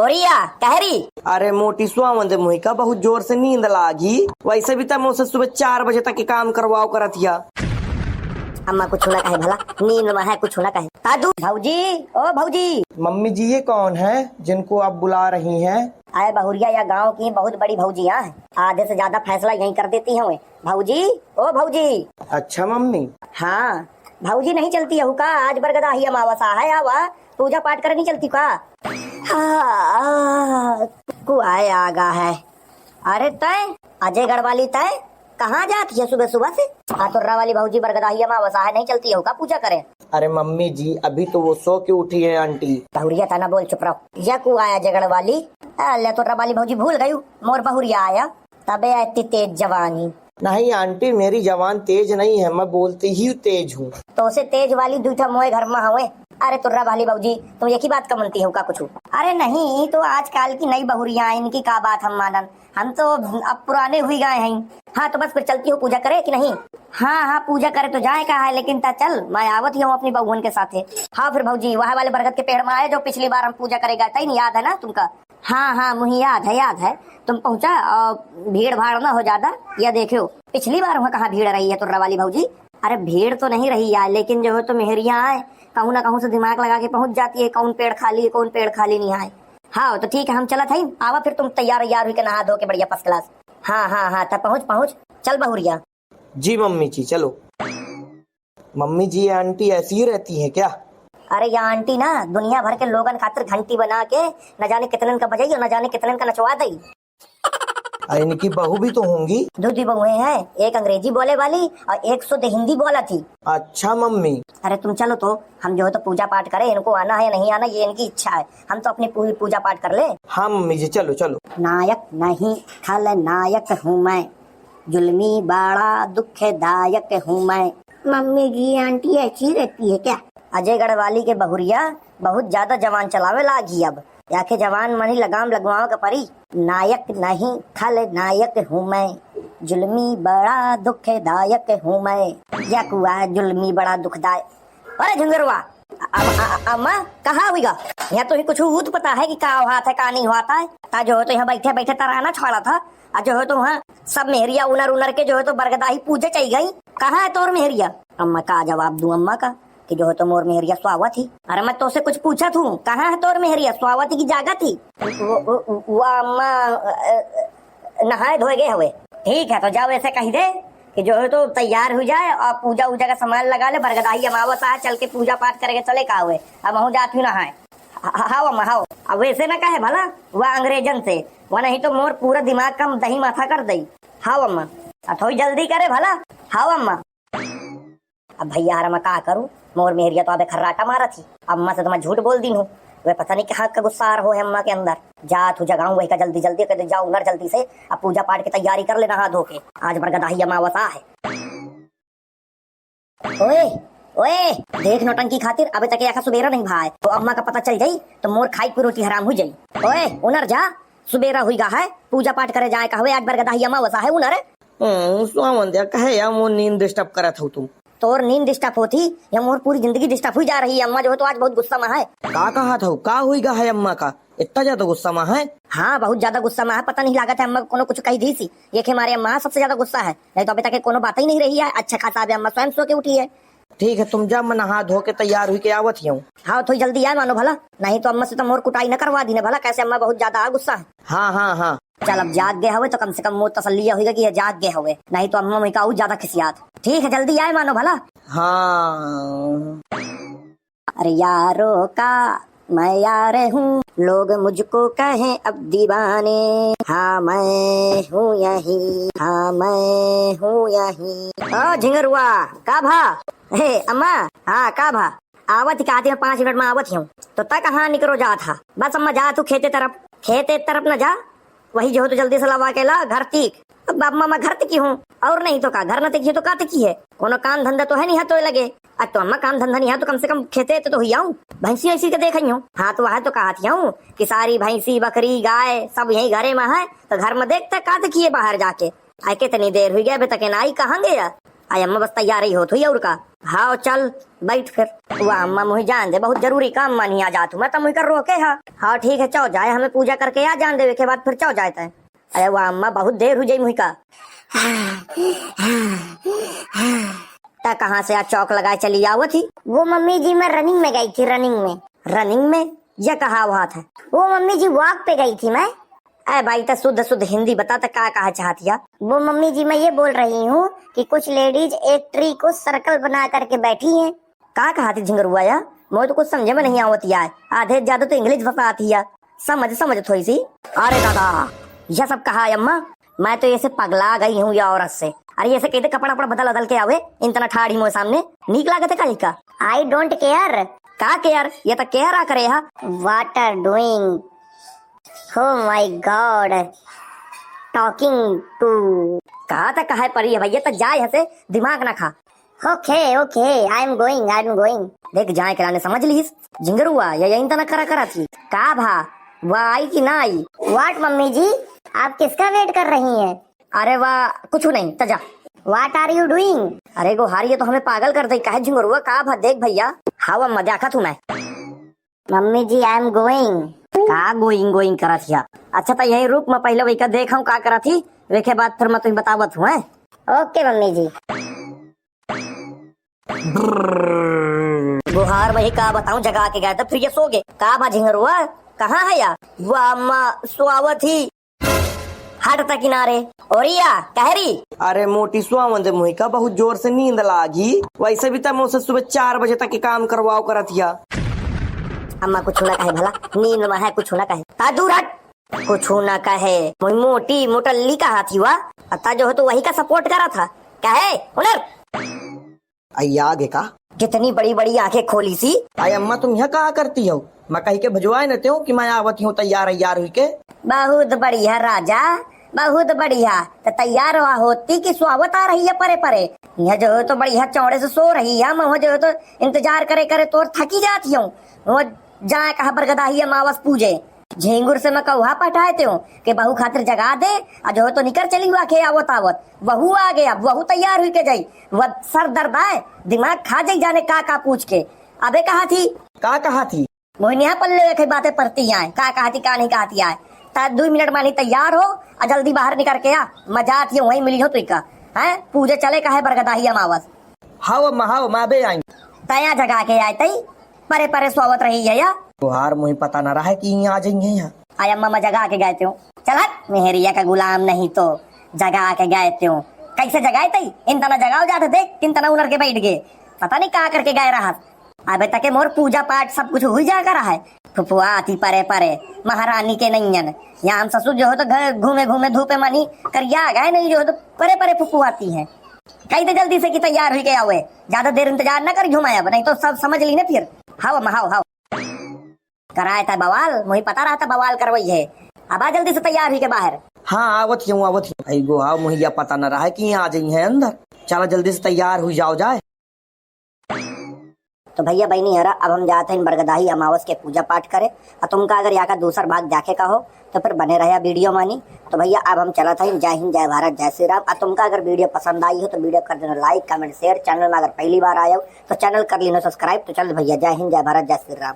ओरिया कहरी। अरे मोटी सुहावंद मुही का बहुत जोर से नींद लागी। वैसे भी तब मुझसे सुबह 4 बजे तक के काम करवाओ करत हिया। अम्मा कुछ ना कहे भला, नींद में है कुछ ना कहे। दादू भौजी, ओ भौजी। मम्मी जी ये कौन है जिनको आप बुला रही हैं? आए बहुरिया या गांव की बहुत बड़ी भौजियां हैं, आधे से ज्यादा फैसला यहीं कर देती हैं। भौजी, ओ भौजी। अच्छा मम्मी। हाँ भौजी नहीं चलती है का? आज बरगदा ही अमावस्या है, आवा पूजा पाठ करे नहीं चलती का? हाँ कुआए आगा है। अरे तय अजयगढ़ वाली तय कहाँ जाती है सुबह सुबह से? आतुर्रा वाली भौजी बरगदा ही अमावस्या है नहीं चलती है का पूजा करे? अरे मम्मी जी अभी तो वो सो के उठी है आंटी। बहुरिया था ना बोल, चुप रहो। या कुआया जगड़ वाली तुर्रा वाली भौजी भूल गयू मोर बहुरिया आया तबे इतनी तेज जवानी। नहीं आंटी मेरी जवान तेज नहीं है, मैं बोलती ही तेज हूँ। तो उसे तेज वाली दूठा मोए घर में हुए। अरे तुर्रा वाली भौजी तुम एक ही बात का मनती हो का कुछ? अरे नहीं तो आजकल की नई बहुरिया इनकी का बात हम मानन, हम तो अब पुराने हुई गए हैं। हाँ तो बस फिर चलती हो पूजा करे कि नहीं? हाँ हाँ पूजा करे तो जाए कहा है, लेकिन ता चल मैं आवत ही हूँ अपनी बहुन के साथ। हाँ फिर भौजी वहाँ वाले बरगद के पेड़ में आए जो पिछली बार हम पूजा करेगा था, नहीं याद है ना तुमका? हाँ हाँ मुझे याद है। तुम पहुँचा और भीड़ भाड़ ना हो ज्यादा। या देखो पिछली बार वहाँ कहाँ भीड़ रही है तुर्रा वाली भौजी? अरे भीड़ तो नहीं रही यार, लेकिन जो है तो मेहरिया आए कहूँ ना कहूँ से दिमाग लगा के पहुँच जाती है, कौन पेड़ खाली है कौन पेड़ खाली नहीं आए। हाँ तो ठीक है हम चला था। आवा फिर तुम तैयार हुई के नहा धो के बढ़िया फर्स्ट क्लास। हाँ तब पहुँच चल बहुरिया। जी मम्मी जी चलो। मम्मी जी आंटी ऐसी ही रहती है क्या? अरे या आंटी ना दुनिया भर के लोगन खातिर घंटी बना के न जाने कितने का बजाई और न जाने कितने का नचवा दई। अरे इनकी बहू भी तो होंगी? दूसरी बहुएं हैं, एक अंग्रेजी बोले वाली और एक शुद्ध हिंदी बोला थी। अच्छा मम्मी। अरे तुम चलो तो हम जो है तो पूजा पाठ करें, इनको आना है या नहीं आना ये इनकी इच्छा है, हम तो अपनी पूरी पूजा पाठ कर ले। हाँ मम्मी जी चलो चलो। नायक नहीं खलनायक हूँ मैं, जुल्मी बड़ा दुखदायक हूँ मैं। मम्मी जी आंटी ऐसी रहती है क्या? अजयगढ़ वाली के बहुरिया बहुत ज्यादा जवान चलावे लागी, अब याके जवान मनी लगाम लगवाओ का परी। नायक नहीं खलनायक हूँ मैं, जुल्मी बड़ा दुखदायक हूँ मैं। या कुआ जुल्मी बड़ा दुखदायक। अरे झुंगरवा अम्मा कहाँ हुईगा? यहाँ तो ही कुछ ऊत पता है कि का हुआ था का नहीं हुआ था? ता जो है तो यहाँ बैठे बैठे तराना छोड़ा था, और जो है तो वहाँ सब मेहरिया उनर के जो है तो बरगदा ही पूजे चाहिए गई। कहाँ है तोर मेहरिया? अम्मा का जवाब दूं अम्मा का कि जो है तो मोर मेहरिया स्वावा थी। अरे मैं तो से कुछ पूछा थू कहाँ है तोर मेहरिया, स्वावा थी की जागा थी? वो अम्मा नहाए धोए गए हुए। ठीक है तो जाओ ऐसे कही दे कि जो है तो तैयार हो जाए और पूजा उजा का सामान लगा ले, बरगदाई अमावस्या चल के पूजा पाठ करके चले का हुए। अब हूँ जाती हूँ नहाए। हाओ अम्मा हाओ। अब वैसे ना कहे भला वह अंग्रेजन से, वह नहीं तो मोर पूरा दिमाग का दही माथा कर दई। हाओ अम्मा थोड़ी जल्दी करे भला। हाओ अम्मा। अब भैया यार मैं का करूँ, मोर मेहरिया तो अबे खर्राटा मारा थी। अम्मा से तो मैं झूठ बोल दी हूँ, वे पता नहीं कहाँ का गुस्सा हो है अम्मा के अंदर। जा तू जगाऊं वही का जल्दी जल्दी कर जाऊं घर जल्दी से, अब पूजा पाठ की तैयारी कर ले नहा धो के, आज बरगदा ही अमावस्या है। ओए ओए देख नौटंकी खातिर अबे तक आखा सुबेरा नहीं भाई, तो अम्मा का पता चल जाई तो मोर खाई की रोटी हराम हो जाई। ओए उनर जा सुबेरा हुई गा है, पूजा पाठ करे जाए कहा आज बरगदा ही अमावस्या है उनर। कहे या मोर नींद डिस्टर्ब करा था तुम? तोर नींद डिस्टर्ब होती या मोर पूरी जिंदगी डिस्टर्ब हुई जा रही है। अम्मा जो है तो आज बहुत गुस्सा में है। का कहा था का हुई गा है अम्मा का? इतना ज्यादा गुस्सा में है? हाँ बहुत ज्यादा गुस्सा में है, पता नहीं लागत है अम्मा को कुछ कही दी सी। ये कि हमारे अम्मा सबसे ज्यादा गुस्सा है, नहीं तो अभी तक कोनो बात ही नहीं रही है। अच्छा खासा अम्मा स्वयं सो के उठी है। ठीक है तुम जब मैं नहा धो के तैयार हुई के आवत ही हूँ। हाँ थोड़ी जल्दी आए मानो भला, नहीं तो अम्मा से तो मोर कुटाई न करवा दी भला, कैसे अम्मा बहुत ज्यादा गुस्सा है। हाँ चल अब जाग गए हुए तो कम से कम मोर तसल्ली होगा कि ये जाग गए हुए, नहीं तो अम्मा में का ज्यादा खिसियात। ठीक है जल्दी आए मानो भला। हाँ। अरे यारो का मैं यार हूँ, लोग मुझको कहें अब दीवाने। हाँ मैं हूँ यही, हाँ मैं हूँ यही। ओ झिंगरुआ का भा? हे अम्मा हाँ का भा? आवत कहती 5 मिनट में आवत हूँ। तो तक कहाँ निकलो जा था? बस अम्मा जा तू खेते तरफ न जा, वही जो तो जल्दी से लवा के ला घर तीक। अब अम्मा मैं घर की हूँ और नहीं तो का घर न तिकी तो का तिकी है, कोनो काम धंधा तो है नहीं है तो लगे। अब तो अम्मा काम धंधा नहीं है तो कम से कम खेते तो ही आऊँ, भैंसी ऐसी के देख हूँ। हाँ तो वह तो कहा हूँ कि सारी भैंसी बकरी गाय सब यही घरे में है, तो घर में देखते का तिकी बाहर जाके। आए कितनी देर हुई गए अभी तक आई कहाँ गया? आई अम्मा बस तैयार ही हो तो और का हाँ चल बैठ फिर। वाह अम्मा मुझे जान दे, बहुत जरूरी काम मानी आ जातू मैं तो मुझे कर रोके। हाँ ठीक है चौ जाए, हमें पूजा करके आ जान देवे के बाद फिर चौ जाए। अरे वाह अम्मा बहुत देर हो जाई मुझे का। ता कहाँ से आज चौक लगाए चली आओ थी? वो मम्मी जी मैं रनिंग में गई थी। रनिंग में यह कहा हुआ था? वो मम्मी जी वॉक पे गई थी मैं। अरे भाई तो शुद्ध शुद्ध हिंदी बता तो क्या कहा चाहती है? वो मम्मी जी मैं ये बोल रही हूँ कि कुछ लेडीज एक ट्री को सर्कल बना करके बैठी हैं। क्या कहा थी झिंगरुआ या? मुझे तो कुछ समझे में नहीं आवती है, आधे ज्यादा तो इंग्लिश भाषा आती है। समझ थोड़ी सी। अरे दादा यह सब कहा अम्मा? मैं तो ऐसे पगला गई हूँ या औरत से। अरे ऐसे कहते कपड़ा बदल के आवे इतना ठाड़ी मोए सामने नीक लागत है का? I don't care. का केयर? ये तो केयर आ करे है। What are doing? Oh my God! Talking to कहा था कहा परी है भैया तो जाए हसे दिमाग ना खा। Okay, I am going. देख जाए कराने समझ लीस झिंगरुआ या यही तना करा थी का भा वाह आई कि ना आई? What मम्मी जी आप किसका वेट कर रही हैं? अरे वाह कुछ नहीं तजा। What are you doing? अरे गो हारी तो हमें पागल कर दे काहे झिंगरुआ का भा देख भैया। हाँ अम्मा देखा तू मैं। Mummy ji I am going. का गोइंग करा थी? अच्छा तो यही रुक मैं पहले वही का देखा का करा थी वेखे बाद फिर मैं तुम्हें बतावत हूँ। ओके मम्मी जी। बुहार वही का बताऊं जगा के गए तो फिर ये सो गए का भा झिंगरुआ कहाँ है या? वाह अम्मा सुआवत ही हट तक किनारे और या कहरी। अरे मोटी सुआवन दे मुही का बहुत जोर से नींद लागी। वैसे भी तो मुझसे सुबह 4 बजे तक के काम करवाओ करा थिया। अम्मा कुछ ना कहे भला, नींद में है कुछ ना कहे। ता दूर हट कुछ ना कहे। मोटी मोटल्ली कहा थी वह अता जो है तो वही का सपोर्ट करा था कहे हुनर। आगे का कितनी बड़ी बड़ी आंखें खोली सी। आई अम्मा तुम यहाँ कहा करती हो? मैं कही के भजवाए न हो कि मैं आवती हूँ तैयार हुई के। बहुत बढ़िया राजा बहुत बढ़िया। तो तैयार हुआ होती कि स्वागत आ रही है परे यह जो है तो बढ़िया चौड़े से सो रही है। मैं जो है तो इंतजार करे तो थकी जाती हूँ। वो जाए कहा बरगदाही अमावस पूजे झिंगुर से मैं कौहा पटाते हूँ कि बहू खातिर जगा दे और जो है तो निकर चली हुआ के आवत बहू आ गया बहू तैयार हुई के जाई वह सर दर्द आए दिमाग खा जाई जाने का पूछ के। अबे कहा थी मोहनिया पल्ले बातें पड़ती आए का कहा थी का नहीं कहती आए। 2 मिनट मानी तैयार हो और जल्दी बाहर निकल के आ मजा आती है वही मिली हो तुई का है पूजे चले का है बरगदाही अमावस। हाओ मैं बे आई तया जगा के आए तई परे स्वागत रही है या? तुहार मुझे पता न रहा है कि यहाँ आ जाएंगे यहाँ। आया अम्मा जगा के गए थे चला मेहरिया का गुलाम नहीं तो जगा के गए थे। कैसे जगाए तई इन तना जगाओ जाते देख किन तना उनर के बैठ गए पता नहीं कहा करके गए रहा। अबे तक मोर पूजा पाठ सब कुछ हुई जा रहा है। फुफुआ आती परे महारानी के नैयन यहाँ हम ससुर जो हो तो घर घूमे धूपे मनी करिया गए नहीं जो हो तो परे फुफुआ आती है। कही तो जल्दी से कि तैयार हुई के आओ ज्यादा देर इंतजार न कर घुमाया नहीं तो सब समझ ली ना फिर। हाओ कराया था बवाल मुझे पता रहा था बवाल करवाई है। अब आ जल्दी से तैयार हुई के बाहर। हाँ आवत ही गो हाँ मुझे पता न रहा है कि यहाँ आ जाएंगे अंदर। चलो जल्दी से तैयार हुई जाओ जाए। तो भैया बहनी हरा अब हम जाते हैं बरगदाही अमावस के पूजा पाठ करे और तुमका अगर यहाँ का दूसरा भाग देखे का हो तो फिर बने रहे वीडियो मानी। तो भैया अब हम चला था जय हिंद जय भारत जय श्री राम। और तुमका अगर वीडियो पसंद आई हो तो वीडियो कर देना लाइक कमेंट शेयर। चैनल में अगर पहली बार आए हो तो चैनल कर लेना सब्सक्राइब। तो चल भैया जय हिंद जय भारत जय श्री राम।